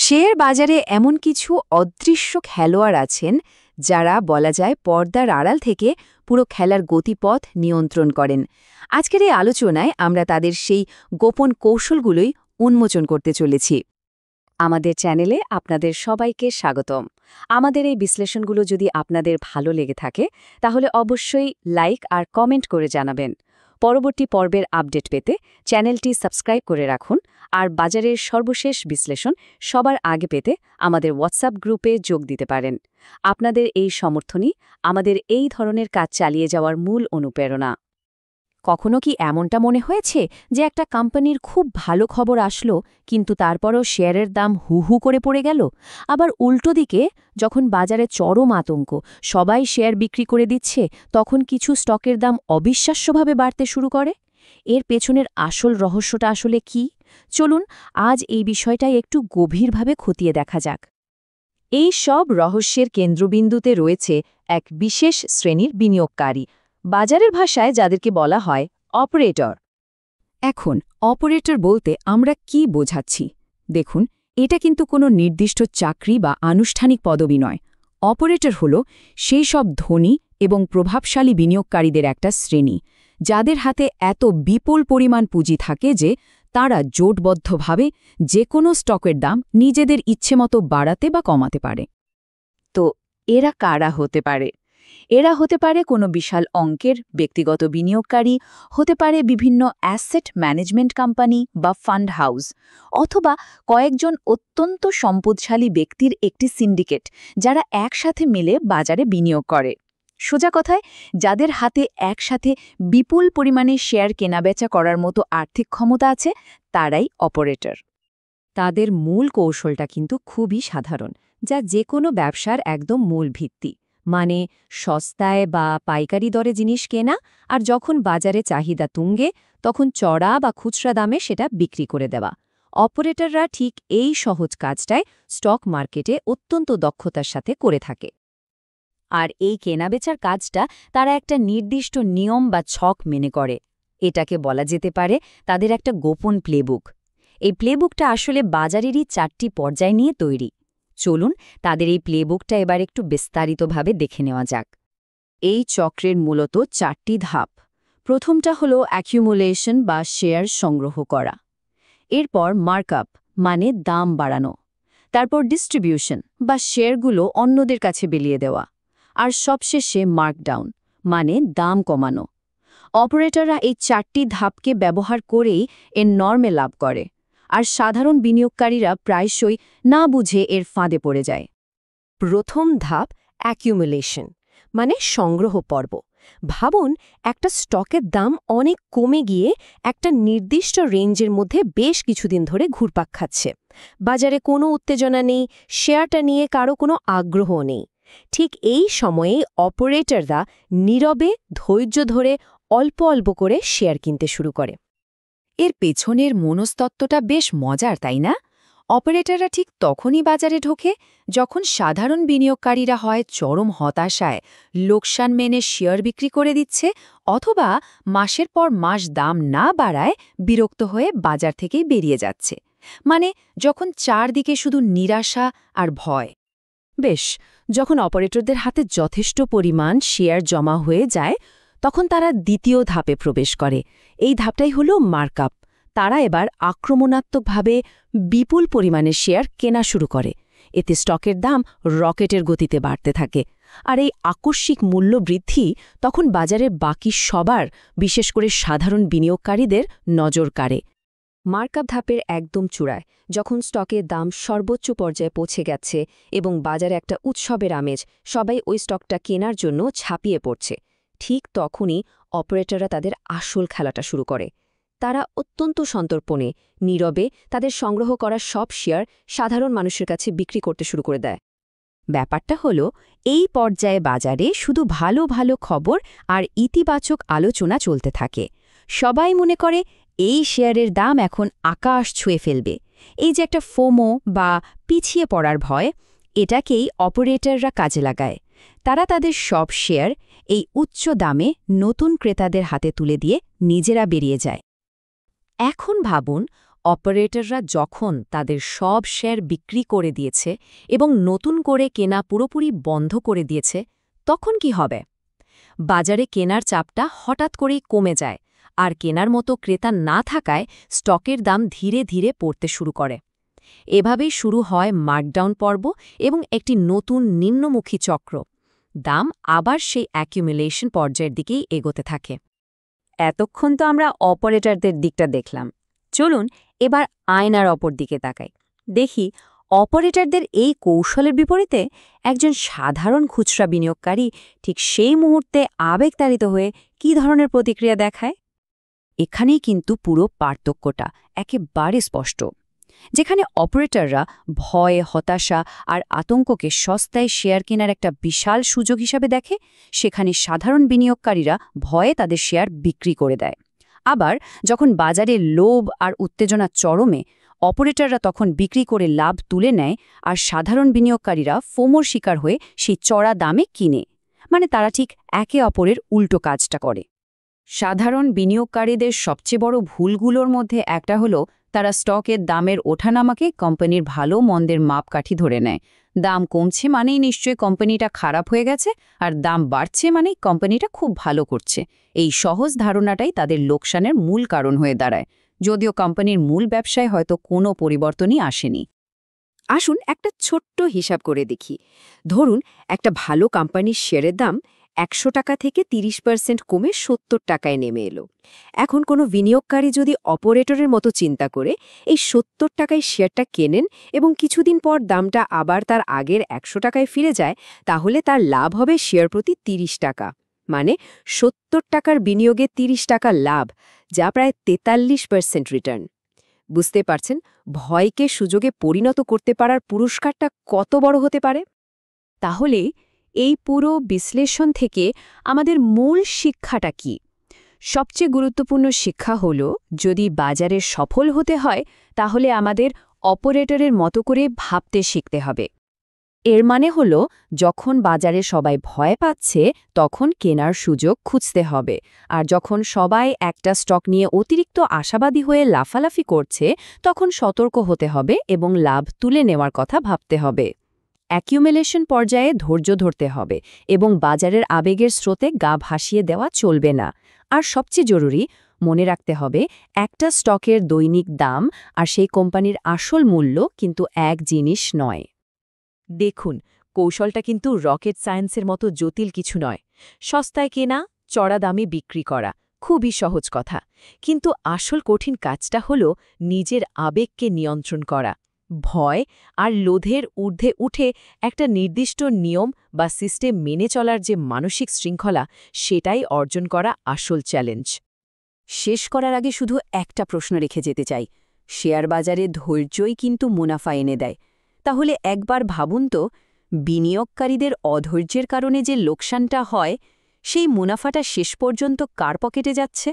Share বাজারে এমন কিছু অদৃশ্য খেলোয়াড় আছেন যারা বলা যায় পর্দার আড়াল থেকে পুরো খেলার গতিপথ নিয়ন্ত্রণ করেন। আজকের এই আলোচনায় আমরা তাদের সেই গোপন কৌশলগুলোই উন্মোচন করতে চলেছি। আমাদের চ্যানেলে আপনাদের সবাইকে স্বাগতম। আমাদের এই বিশ্লেষণগুলো যদি আপনাদের ভালো লেগে থাকে তাহলে অবশ্যই লাইক আর কমেন্ট করে জানাবেন। পরবর্তী পর্বের আপডেট পেতে চ্যানেলটি সাবস্ক্রাইব করে রাখুন আর বাজারের সর্বশেষ বিশ্লেষণ সবার আগে পেতে আমাদের হোয়াটসঅ্যাপ গ্রুপে যোগ দিতে পারেন। আপনাদের এই সমর্থনই আমাদের এই ধরনের কাজ চালিয়ে যাওয়ার মূল অনুপ্রেরণা। কখনো কি এমনটা মনে হয়েছে যে একটা কোম্পানির খুব ভালো খবর আসলো কিন্তু তারপরও শেয়ারের দাম হু হু করে পড়ে গেল? আবার উল্টো দিকে যখন বাজারে চরম আতঙ্ক, সবাই শেয়ার বিক্রি করে দিচ্ছে, তখন কিছু স্টকের দাম অবিশ্বাস্যভাবে বাড়তে শুরু করে? এর পেছনের আসল রহস্যটা আসলে কি? চলুন আজ এই বিষয়টাই একটু গভীরভাবে খতিয়ে দেখা যাক। এই সব রহস্যের কেন্দ্রবিন্দুতে রয়েছে এক বিশেষ শ্রেণীর বিনিয়োগকারী, বাজারের ভাষায় যাদেরকে বলা হয় অপারেটর। এখন অপারেটর বলতে আমরা কি বোঝাচ্ছি? দেখুন, এটা কিন্তু কোনো নির্দিষ্ট চাকরি বা আনুষ্ঠানিক পদবি নয়। অপারেটর হল সেই সব ধনী এবং প্রভাবশালী বিনিয়োগকারীদের একটা শ্রেণী, যাদের হাতে এত বিপুল পরিমাণ পুঁজি থাকে যে তারা জোটবদ্ধভাবে যে কোনো স্টকের দাম নিজেদের ইচ্ছেমতো বাড়াতে বা কমাতে পারে। তো এরা কারা হতে পারে? এরা হতে পারে কোনো বিশাল অঙ্কের ব্যক্তিগত বিনিয়োগকারী, হতে পারে বিভিন্ন অ্যাসেট ম্যানেজমেন্ট কোম্পানি বা ফান্ড হাউস, অথবা কয়েকজন অত্যন্ত সম্পদশালী ব্যক্তির একটি সিন্ডিকেট, যারা একসাথে মিলে বাজারে বিনিয়োগ করে। সোজা কথায়, যাদের হাতে একসাথে বিপুল পরিমাণে শেয়ার কেনাবেচা করার মতো আর্থিক ক্ষমতা আছে, তারাই অপারেটর। তাদের মূল কৌশলটা কিন্তু খুবই সাধারণ, যা যে কোনো ব্যবসার একদম মূল ভিত্তি। মানে সস্তায় বা পাইকারি দরে জিনিস কেনা, আর যখন বাজারে চাহিদা তুঙ্গে তখন চড়া বা খুচরা দামে সেটা বিক্রি করে দেওয়া। অপারেটররা ঠিক এই সহজ কাজটাই স্টক মার্কেটে অত্যন্ত দক্ষতার সাথে করে থাকে। আর এই কেনাবেচার কাজটা তারা একটা নির্দিষ্ট নিয়ম বা ছক মেনে করে। এটাকে বলা যেতে পারে তাদের একটা গোপন প্লেবুক। এই প্লেবুকটা আসলে বাজারেরই 4টি পর্যায় নিয়ে তৈরি। চলুন তাদের এই প্লেবুকটা এবার একটু বিস্তারিতভাবে দেখে নেওয়া যাক। এই চক্রের মূলত 4টি ধাপ। প্রথমটা হলো অ্যাকিউমুলেশন বা শেয়ার সংগ্রহ করা। এরপর মার্কআপ মানে দাম বাড়ানো। তারপর ডিস্ট্রিবিউশন বা শেয়ারগুলো অন্যদের কাছে বিলিয়ে দেওয়া। আর সবশেষে মার্কডাউন মানে দাম কমানো। অপারেটররা এই 4টি ধাপকে ব্যবহার করেই এর নরমে লাভ করে, আর সাধারণ বিনিয়োগকারীরা প্রায়শই না বুঝে এর ফাঁদে পড়ে যায়। প্রথম ধাপ অ্যাকিউমুলেশন মানে সংগ্রহ পর্ব। ভাবুন, একটা স্টকের দাম অনেক কমে গিয়ে একটা নির্দিষ্ট রেঞ্জের মধ্যে বেশ কিছুদিন ধরে ঘুরপাক খাচ্ছে। বাজারে কোনো উত্তেজনা নেই, শেয়ারটা নিয়ে কারো কোনো আগ্রহ নেই। ঠিক এই সময়ে অপারেটররা নীরবে ধৈর্য ধরে অল্প অল্প করে শেয়ার কিনতে শুরু করে। এর পেছনের মনস্তত্ত্বটা বেশ মজার, তাই না? অপারেটররা ঠিক তখনই বাজারে ঢোকে যখন সাধারণ বিনিয়োগকারীরা হয় চরম হতাশায়, লোকসান মেনে শেয়ার বিক্রি করে দিচ্ছে, অথবা মাসের পর মাস দাম না বাড়ায় বিরক্ত হয়ে বাজার থেকেই বেরিয়ে যাচ্ছে। মানে যখন চারদিকে শুধু নিরাশা আর ভয়। বেশ, যখন অপারেটরদের হাতে যথেষ্ট পরিমাণ শেয়ার জমা হয়ে যায় তখন তারা দ্বিতীয় ধাপে প্রবেশ করে। এই ধাপটাই হলো মার্কআপ। তারা এবার আক্রমণাত্মকভাবে বিপুল পরিমাণে শেয়ার কেনা শুরু করে। এতে স্টকের দাম রকেটের গতিতে বাড়তে থাকে। আর এই আকস্মিক মূল্য বৃদ্ধি তখন বাজারের বাকি সবার, বিশেষ করে সাধারণ বিনিয়োগকারীদের নজর কাড়ে। মার্কআপ ধাপের একদম চূড়ায়, যখন স্টকের দাম সর্বোচ্চ পর্যায়ে পৌঁছে গেছে এবং বাজারে একটা উৎসবের আমেজ, সবাই ওই স্টকটা কেনার জন্য ঝাঁপিয়ে পড়ছে, ঠিক তখনই অপারেটররা তাদের আসল খেলাটা শুরু করে। তারা অত্যন্ত সন্তর্পণে, নীরবে তাদের সংগ্রহ করা সব শেয়ার সাধারণ মানুষের কাছে বিক্রি করতে শুরু করে দেয়। ব্যাপারটা হলো, এই পর্যায়ে বাজারে শুধু ভালো ভালো খবর আর ইতিবাচক আলোচনা চলতে থাকে। সবাই মনে করে এই শেয়ারের দাম এখন আকাশ ছুঁয়ে ফেলবে। এই যে একটা ফোমো বা পিছিয়ে পড়ার ভয়, এটাকেই অপারেটররা কাজে লাগায়। তারা তাদের সব শেয়ার এই উচ্চ দামে নতুন ক্রেতাদের হাতে তুলে দিয়ে নিজেরা বেরিয়ে যায়। এখন ভাবুন, অপারেটররা যখন তাদের সব শেয়ার বিক্রি করে দিয়েছে এবং নতুন করে কেনা পুরোপুরি বন্ধ করে দিয়েছে, তখন কি হবে? বাজারে কেনার চাপটা হঠাৎ করেই কমে যায়, আর কেনার মতো ক্রেতা না থাকায় স্টকের দাম ধীরে ধীরে পড়তে শুরু করে। এভাবেই শুরু হয় মার্কডাউন পর্ব এবং একটি নতুন নিম্নমুখী চক্র। দাম আবার সেই অ্যাকিউমুলেশন পর্যায়ের দিকেই এগোতে থাকে। এতক্ষণ তো আমরা অপারেটরদের দিকটা দেখলাম। চলুন এবার আয়নার অপর দিকে তাকাই। দেখি অপারেটরদের এই কৌশলের বিপরীতে একজন সাধারণ খুচরা বিনিয়োগকারী ঠিক সেই মুহূর্তে আবেগতাড়িত হয়ে কী ধরনের প্রতিক্রিয়া দেখায়। এখানেই কিন্তু পুরো পার্থক্যটা একেবারে স্পষ্ট। যেখানে অপারেটররা ভয়, হতাশা আর আতঙ্ককে সস্তায় শেয়ার কেনার একটা বিশাল সুযোগ হিসাবে দেখে, সেখানে সাধারণ বিনিয়োগকারীরা ভয়ে তাদের শেয়ার বিক্রি করে দেয়। আবার যখন বাজারে লোভ আর উত্তেজনা চরমে, অপারেটররা তখন বিক্রি করে লাভ তুলে নেয়, আর সাধারণ বিনিয়োগকারীরা ফোমোর শিকার হয়ে সেই চড়া দামে কিনে। মানে তারা ঠিক একে অপরের উল্টো কাজটা করে। সাধারণ বিনিয়োগকারীদের সবচেয়ে বড় ভুলগুলোর মধ্যে একটা হলো তারা স্টকের দামের ওঠানামাকে কোম্পানির ভালো মন্দের মাপকাঠি ধরে নেয়। দাম কমছে মানেই নিশ্চয়ই কোম্পানিটা খারাপ হয়ে গেছে, আর দাম বাড়ছে মানেই কোম্পানিটা খুব ভালো করছে। এই সহজ ধারণাটাই তাদের লোকসানের মূল কারণ হয়ে দাঁড়ায়, যদিও কোম্পানির মূল ব্যবসায় হয়তো কোনো পরিবর্তনই আসেনি। আসুন একটা ছোট্ট হিসাব করে দেখি। ধরুন একটা ভালো কোম্পানির শেয়ারের দাম ১০০ টাকা থেকে ৩০% কমে ৭০ টাকায় নেমে এলো। এখন কোনো বিনিয়োগকারী যদি অপারেটরের মতো চিন্তা করে এই ৭০ টাকায় শেয়ারটা কেনেন এবং কিছুদিন পর দামটা আবার তার আগের ১০০ টাকায় ফিরে যায়, তাহলে তার লাভ হবে শেয়ার প্রতি ৩০ টাকা। মানে ৭০ টাকার বিনিয়োগে ৩০ টাকা লাভ, যা প্রায় ৪৩% রিটার্ন। বুঝতে পারছেন ভয়কে সুযোগে পরিণত করতে পারার পুরস্কারটা কত বড় হতে পারে? তাহলে এই পুরো বিশ্লেষণ থেকে আমাদের মূল শিক্ষাটা কি? সবচেয়ে গুরুত্বপূর্ণ শিক্ষা হল, যদি বাজারে সফল হতে হয় তাহলে আমাদের অপারেটরের মতো করে ভাবতে শিখতে হবে। এর মানে হল, যখন বাজারে সবাই ভয় পাচ্ছে তখন কেনার সুযোগ খুঁজতে হবে, আর যখন সবাই একটা স্টক নিয়ে অতিরিক্ত আশাবাদী হয়ে লাফালাফি করছে তখন সতর্ক হতে হবে এবং লাভ তুলে নেওয়ার কথা ভাবতে হবে। অ্যাকিউমুলেশন পর্যায়ে ধৈর্য ধরতে হবে এবং বাজারের আবেগের স্রোতে গা ভাসিয়ে দেওয়া চলবে না। আর সবচেয়ে জরুরি, মনে রাখতে হবে একটা স্টকের দৈনিক দাম আর সেই কোম্পানির আসল মূল্য কিন্তু এক জিনিস নয়। দেখুন, কৌশলটা কিন্তু রকেট সায়েন্সের মতো জটিল কিছু নয়। সস্তায় কেনা, চড়া দামে বিক্রি করা, খুবই সহজ কথা। কিন্তু আসল কঠিন কাজটা হল নিজের আবেগকে নিয়ন্ত্রণ করা। ভয় আর লোধের ঊর্ধ্বে উঠে একটা নির্দিষ্ট নিয়ম বা সিস্টেম মেনে চলার যে মানসিক শৃঙ্খলা, সেটাই অর্জন করা আসল চ্যালেঞ্জ। শেষ করার আগে শুধু একটা প্রশ্ন রেখে যেতে চাই। শেয়ার বাজারে ধৈর্যই কিন্তু মুনাফা এনে দেয়। তাহলে একবার ভাবুন তো, বিনিয়োগকারীদের অধৈর্যের কারণে যে লোকসানটা হয়, সেই মুনাফাটা শেষ পর্যন্ত কার পকেটে যাচ্ছে?